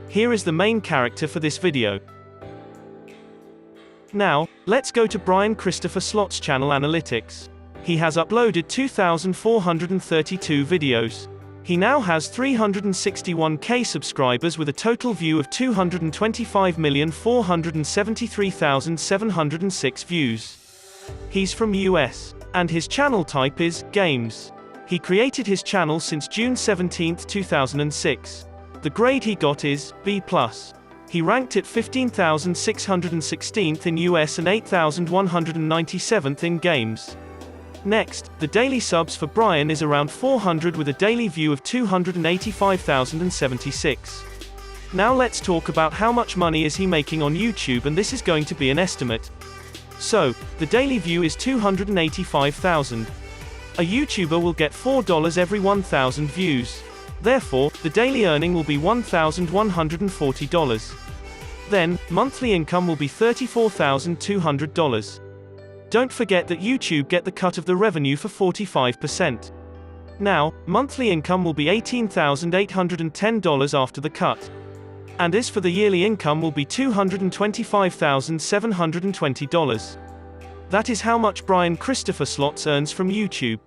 Here is the main character for this video. Now, let's go to Brian Christopher Slott's channel analytics. He has uploaded 2,432 videos. He now has 361k subscribers with a total view of 225,473,706 views. He's from US, and his channel type is games. He created his channel since June 17, 2006. The grade he got is B+. He ranked at 15,616th in US and 8,197th in games. Next, the daily subs for Brian is around 400 with a daily view of 285,076. Now let's talk about how much money is he making on YouTube, and this is going to be an estimate. So, the daily view is 285,000. A YouTuber will get $4 every 1,000 views. Therefore, the daily earning will be $1,140. Then, monthly income will be $34,200. Don't forget that YouTube get the cut of the revenue for 45%. Now, monthly income will be $18,810 after the cut. And as for the yearly income will be $225,720. That is how much Brian Christopher Slots earns from YouTube.